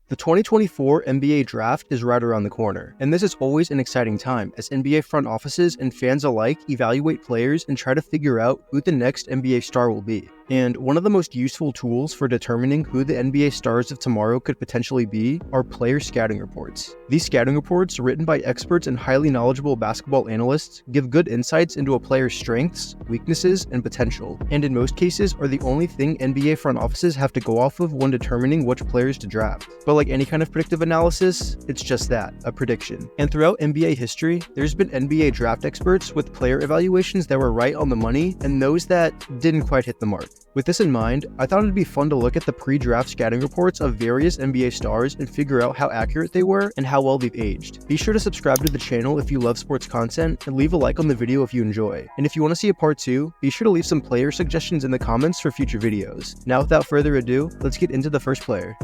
The 2024 NBA Draft is right around the corner, and this is always an exciting time as NBA front offices and fans alike evaluate players and try to figure out who the next NBA star will be. And one of the most useful tools for determining who the NBA stars of tomorrow could potentially be are player scouting reports. These scouting reports, written by experts and highly knowledgeable basketball analysts, give good insights into a player's strengths, weaknesses, and potential, and in most cases are the only thing NBA front offices have to go off of when determining which players to draft. But like any kind of predictive analysis, it's just that, a prediction. And throughout NBA history, there's been NBA draft experts with player evaluations that were right on the money and those that didn't quite hit the mark. With this in mind, I thought it'd be fun to look at the pre-draft scouting reports of various NBA stars and figure out how accurate they were and how well they've aged. Be sure to subscribe to the channel if you love sports content and leave a like on the video if you enjoy. And if you want to see a part 2, be sure to leave some player suggestions in the comments for future videos. Now without further ado, let's get into the first player.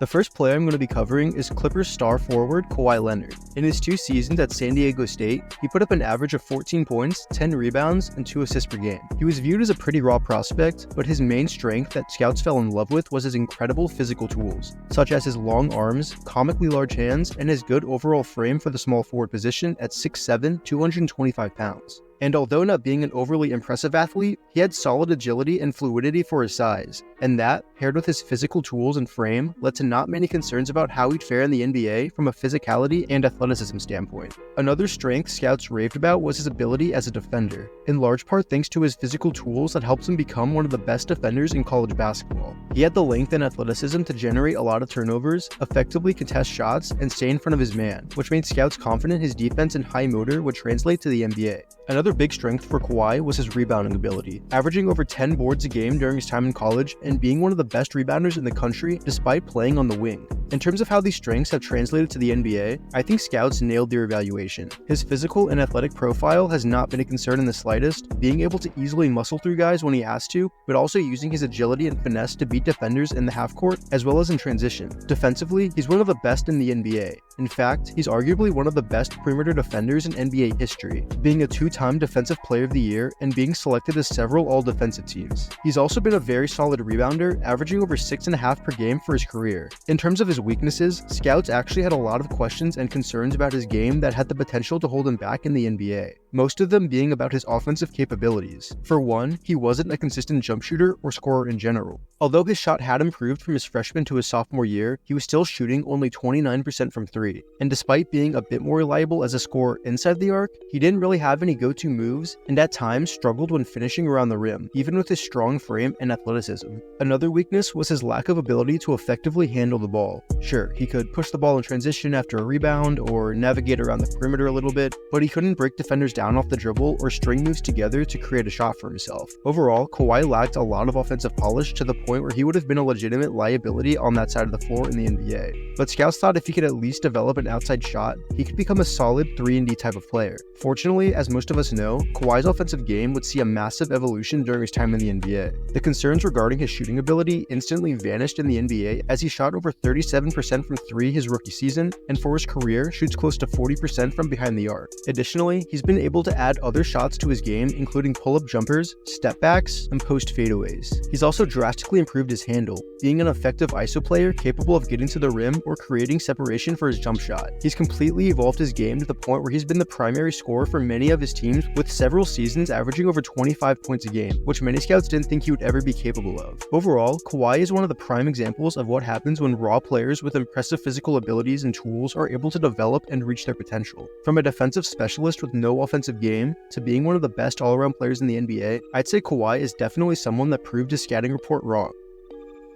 The first player I'm going to be covering is Clippers star forward Kawhi Leonard. In his 2 seasons at San Diego State, he put up an average of 14 points, 10 rebounds, and 2 assists per game. He was viewed as a pretty raw prospect, but his main strength that scouts fell in love with was his incredible physical tools, such as his long arms, comically large hands, and his good overall frame for the small forward position at 6'7", 225 pounds. And although not being an overly impressive athlete, he had solid agility and fluidity for his size, and that, paired with his physical tools and frame, led to not many concerns about how he'd fare in the NBA from a physicality and athleticism standpoint. Another strength scouts raved about was his ability as a defender, in large part thanks to his physical tools that helped him become one of the best defenders in college basketball. He had the length and athleticism to generate a lot of turnovers, effectively contest shots, and stay in front of his man, which made scouts confident his defense and high motor would translate to the NBA. Another big strength for Kawhi was his rebounding ability, averaging over 10 boards a game during his time in college and being one of the best rebounders in the country despite playing on the wing. In terms of how these strengths have translated to the NBA, I think scouts nailed their evaluation. His physical and athletic profile has not been a concern in the slightest, being able to easily muscle through guys when he has to, but also using his agility and finesse to beat defenders in the half court as well as in transition. Defensively, he's one of the best in the NBA. In fact, he's arguably one of the best perimeter defenders in NBA history, being a 2-time Defensive Player of the Year and being selected to several all-defensive teams. He's also been a very solid rebounder, averaging over 6.5 per game for his career. In terms of his weaknesses, scouts actually had a lot of questions and concerns about his game that had the potential to hold him back in the NBA, most of them being about his offensive capabilities. For one, he wasn't a consistent jump shooter or scorer in general. Although his shot had improved from his freshman to his sophomore year, he was still shooting only 29% from 3. And despite being a bit more reliable as a scorer inside the arc, he didn't really have any go-to moves and at times struggled when finishing around the rim, even with his strong frame and athleticism. Another weakness was his lack of ability to effectively handle the ball. Sure, he could push the ball in transition after a rebound or navigate around the perimeter a little bit, but he couldn't break defenders down off the dribble or string moves together to create a shot for himself. Overall, Kawhi lacked a lot of offensive polish to the point where he would have been a legitimate liability on that side of the floor in the NBA. But scouts thought if he could at least develop an outside shot, he could become a solid 3-and-D type of player. Fortunately, as most of us know, Kawhi's offensive game would see a massive evolution during his time in the NBA. The concerns regarding his shooting ability instantly vanished in the NBA as he shot over 37% from 3 his rookie season, and for his career, shoots close to 40% from behind the arc. Additionally, he's been able to add other shots to his game, including pull-up jumpers, step backs, and post fadeaways. He's also drastically improved his handle, being an effective ISO player capable of getting to the rim or creating separation for his jump shot. He's completely evolved his game to the point where he's been the primary scorer for many of his teams, with several seasons averaging over 25 points a game, which many scouts didn't think he would ever be capable of. Overall, Kawhi is one of the prime examples of what happens when raw players with impressive physical abilities and tools are able to develop and reach their potential. From a defensive specialist with no offensive game to being one of the best all-around players in the NBA, I'd say Kawhi is definitely someone that proved his scouting report wrong.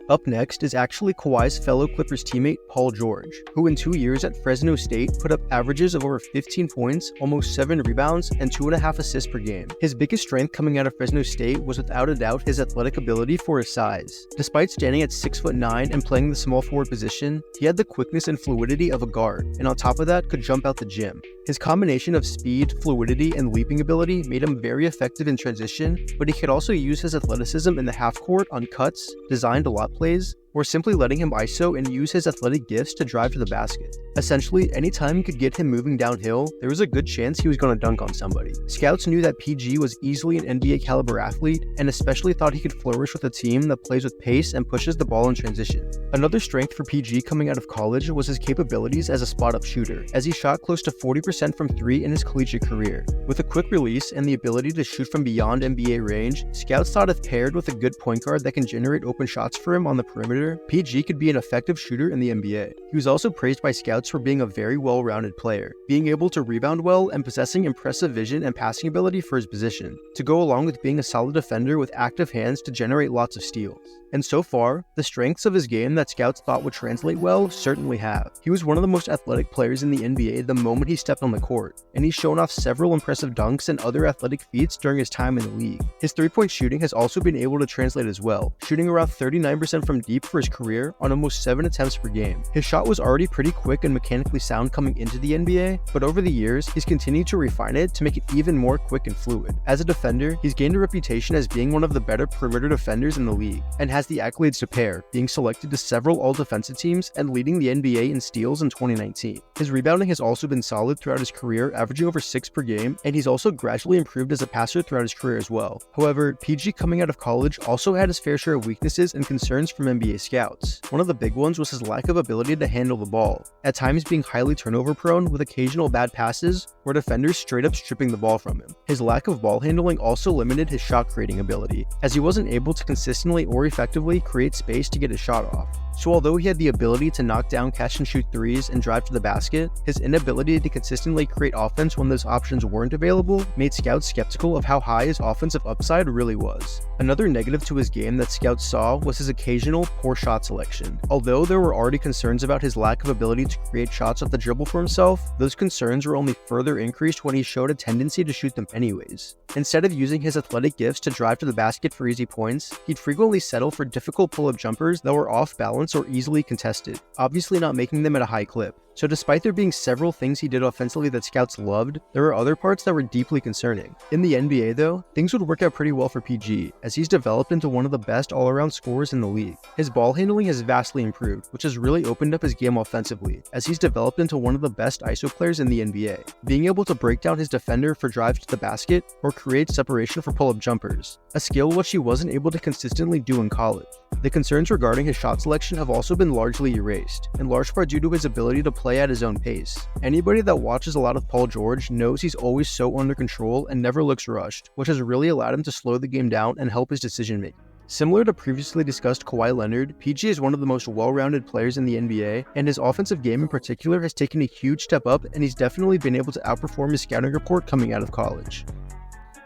Up next is actually Kawhi's fellow Clippers teammate Paul George, who in 2 years at Fresno State put up averages of over 15 points, almost 7 rebounds, and 2.5 assists per game. His biggest strength coming out of Fresno State was without a doubt his athletic ability for his size. Despite standing at 6'9" and playing the small forward position, he had the quickness and fluidity of a guard, and on top of that could jump out the gym. His combination of speed, fluidity, and leaping ability made him very effective in transition, but he could also use his athleticism in the half court on cuts, designed a lot plays, or simply letting him ISO and use his athletic gifts to drive to the basket. Essentially, anytime you could get him moving downhill, there was a good chance he was going to dunk on somebody. Scouts knew that PG was easily an NBA caliber athlete, and especially thought he could flourish with a team that plays with pace and pushes the ball in transition. Another strength for PG coming out of college was his capabilities as a spot-up shooter, as he shot close to 40% from 3 in his collegiate career. With a quick release and the ability to shoot from beyond NBA range, scouts thought if paired with a good point guard that can generate open shots for him on the perimeter, PG could be an effective shooter in the NBA. He was also praised by scouts for being a very well-rounded player, being able to rebound well and possessing impressive vision and passing ability for his position, to go along with being a solid defender with active hands to generate lots of steals. And so far, the strengths of his game that scouts thought would translate well certainly have. He was one of the most athletic players in the NBA the moment he stepped on the court, and he's shown off several impressive dunks and other athletic feats during his time in the league. His three-point shooting has also been able to translate as well, shooting around 39% from deep for his career on almost 7 attempts per game. His shot was already pretty quick and mechanically sound coming into the NBA, but over the years, he's continued to refine it to make it even more quick and fluid. As a defender, he's gained a reputation as being one of the better perimeter defenders in the league, and has the accolades to pair, being selected to several all-defensive teams and leading the NBA in steals in 2019. His rebounding has also been solid throughout his career, averaging over 6 per game, and he's also gradually improved as a passer throughout his career as well. However, PG coming out of college also had his fair share of weaknesses and concerns from NBA scouts. One of the big ones was his lack of ability to handle the ball, at times being highly turnover prone with occasional bad passes where defenders straight up stripping the ball from him. His lack of ball handling also limited his shot creating ability, as he wasn't able to consistently or effectively create space to get his shot off. So although he had the ability to knock down catch and shoot threes and drive to the basket, his inability to consistently create offense when those options weren't available made scouts skeptical of how high his offensive upside really was. Another negative to his game that scouts saw was his occasional poor shot selection. Although there were already concerns about his lack of ability to create shots off the dribble for himself, those concerns were only further increased when he showed a tendency to shoot them anyways. Instead of using his athletic gifts to drive to the basket for easy points, he'd frequently settle for difficult pull-up jumpers that were off balance or easily contested, obviously not making them at a high clip. So despite there being several things he did offensively that scouts loved, there were other parts that were deeply concerning. In the NBA though, things would work out pretty well for PG, as he's developed into one of the best all-around scorers in the league. His ball handling has vastly improved, which has really opened up his game offensively, as he's developed into one of the best ISO players in the NBA, being able to break down his defender for drives to the basket or create separation for pull-up jumpers, a skill which he wasn't able to consistently do in college. The concerns regarding his shot selection have also been largely erased, in large part due to his ability to play at his own pace. Anybody that watches a lot of Paul George knows he's always so under control and never looks rushed, which has really allowed him to slow the game down and help his decision making. Similar to previously discussed Kawhi Leonard, PG is one of the most well-rounded players in the NBA, and his offensive game in particular has taken a huge step up, and he's definitely been able to outperform his scouting report coming out of college.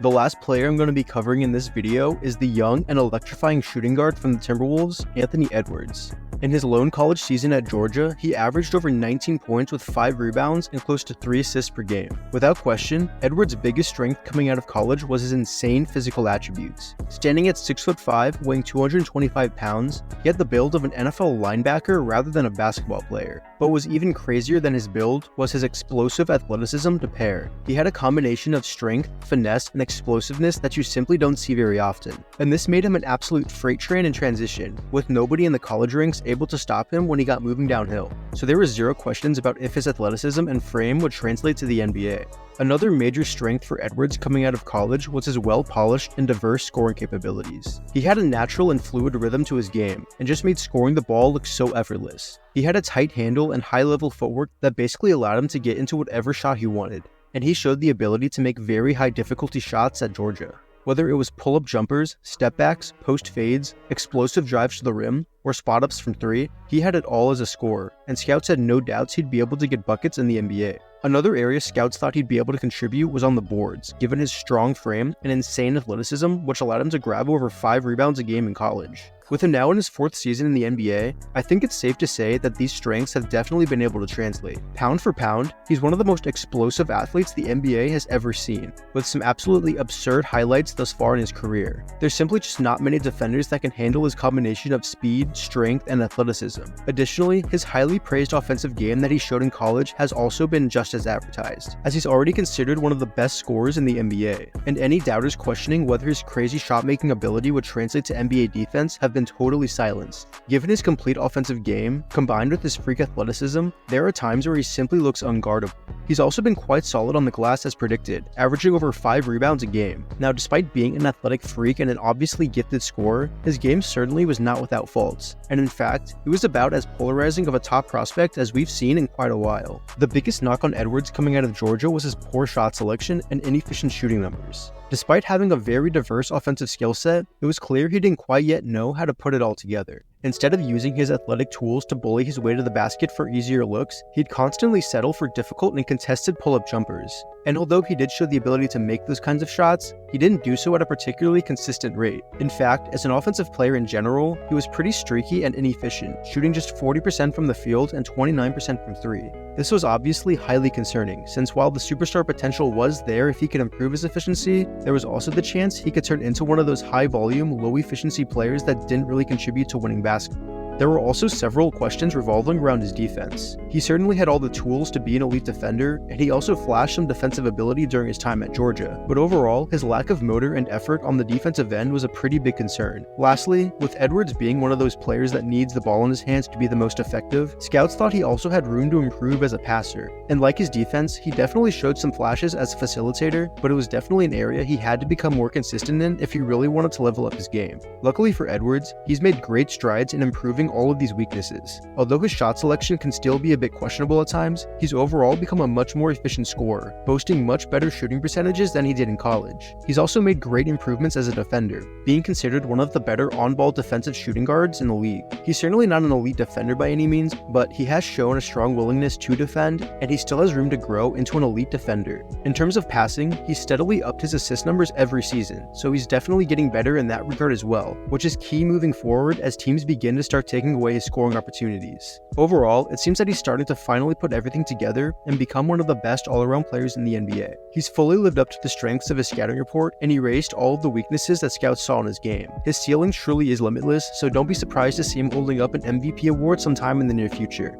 The last player I'm going to be covering in this video is the young and electrifying shooting guard from the Timberwolves, Anthony Edwards. In his lone college season at Georgia, he averaged over 19 points with 5 rebounds and close to 3 assists per game. Without question, Edwards' biggest strength coming out of college was his insane physical attributes. Standing at 6'5", weighing 225 pounds, he had the build of an NFL linebacker rather than a basketball player. But what was even crazier than his build was his explosive athleticism to pair. He had a combination of strength, finesse, and explosiveness that you simply don't see very often. And this made him an absolute freight train in transition, with nobody in the college ranks able to stop him when he got moving downhill. So there were zero questions about if his athleticism and frame would translate to the NBA. Another major strength for Edwards coming out of college was his well-polished and diverse scoring capabilities. He had a natural and fluid rhythm to his game, and just made scoring the ball look so effortless. He had a tight handle and high-level footwork that basically allowed him to get into whatever shot he wanted, and he showed the ability to make very high-difficulty shots at Georgia. Whether it was pull-up jumpers, step-backs, post fades, explosive drives to the rim, or spot-ups from 3, he had it all as a scorer, and scouts had no doubts he'd be able to get buckets in the NBA. Another area scouts thought he'd be able to contribute was on the boards, given his strong frame and insane athleticism, which allowed him to grab over 5 rebounds a game in college. With him now in his 4th season in the NBA, I think it's safe to say that these strengths have definitely been able to translate. Pound for pound, he's one of the most explosive athletes the NBA has ever seen, with some absolutely absurd highlights thus far in his career. There's simply just not many defenders that can handle his combination of speed, strength, and athleticism. Additionally, his highly praised offensive game that he showed in college has also been just as advertised, as he's already considered one of the best scorers in the NBA, and any doubters questioning whether his crazy shot-making ability would translate to NBA defense have been totally silenced. Given his complete offensive game, combined with his freak athleticism, there are times where he simply looks unguardable. He's also been quite solid on the glass as predicted, averaging over 5 rebounds a game. Now, despite being an athletic freak and an obviously gifted scorer, his game certainly was not without faults, and in fact, he was about as polarizing of a top prospect as we've seen in quite a while. The biggest knock on Edwards coming out of Georgia was his poor shot selection and inefficient shooting numbers. Despite having a very diverse offensive skill set, it was clear he didn't quite yet know how to put it all together. Instead of using his athletic tools to bully his way to the basket for easier looks, he'd constantly settle for difficult and contested pull-up jumpers. And although he did show the ability to make those kinds of shots, he didn't do so at a particularly consistent rate. In fact, as an offensive player in general, he was pretty streaky and inefficient, shooting just 40% from the field and 29% from 3. This was obviously highly concerning, since while the superstar potential was there if he could improve his efficiency, there was also the chance he could turn into one of those high-volume, low-efficiency players that didn't really contribute to winning basketball. There were also several questions revolving around his defense. He certainly had all the tools to be an elite defender, and he also flashed some defensive ability during his time at Georgia, but overall, his lack of motor and effort on the defensive end was a pretty big concern. Lastly, with Edwards being one of those players that needs the ball in his hands to be the most effective, scouts thought he also had room to improve as a passer. And like his defense, he definitely showed some flashes as a facilitator, but it was definitely an area he had to become more consistent in if he really wanted to level up his game. Luckily for Edwards, he's made great strides in improving all of these weaknesses. Although his shot selection can still be a bit questionable at times, he's overall become a much more efficient scorer, boasting much better shooting percentages than he did in college. He's also made great improvements as a defender, being considered one of the better on-ball defensive shooting guards in the league. He's certainly not an elite defender by any means, but he has shown a strong willingness to defend, and he still has room to grow into an elite defender. In terms of passing, he's steadily upped his assist numbers every season, so he's definitely getting better in that regard as well, which is key moving forward as teams begin to start taking away his scoring opportunities. Overall, it seems that he's starting to finally put everything together and become one of the best all-around players in the NBA. He's fully lived up to the strengths of his scouting report and erased all of the weaknesses that scouts saw in his game. His ceiling truly is limitless, so don't be surprised to see him holding up an MVP award sometime in the near future.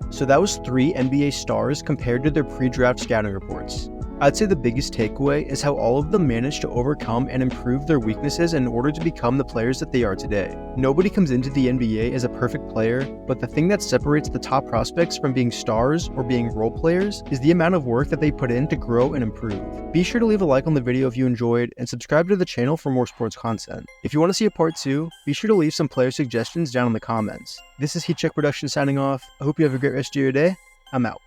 So that was 3 NBA stars compared to their pre-draft scouting reports. I'd say the biggest takeaway is how all of them managed to overcome and improve their weaknesses in order to become the players that they are today. Nobody comes into the NBA as a perfect player, but the thing that separates the top prospects from being stars or being role players is the amount of work that they put in to grow and improve. Be sure to leave a like on the video if you enjoyed, and subscribe to the channel for more sports content. If you want to see a part 2, be sure to leave some player suggestions down in the comments. This is Heatcheck Production signing off. I hope you have a great rest of your day. I'm out.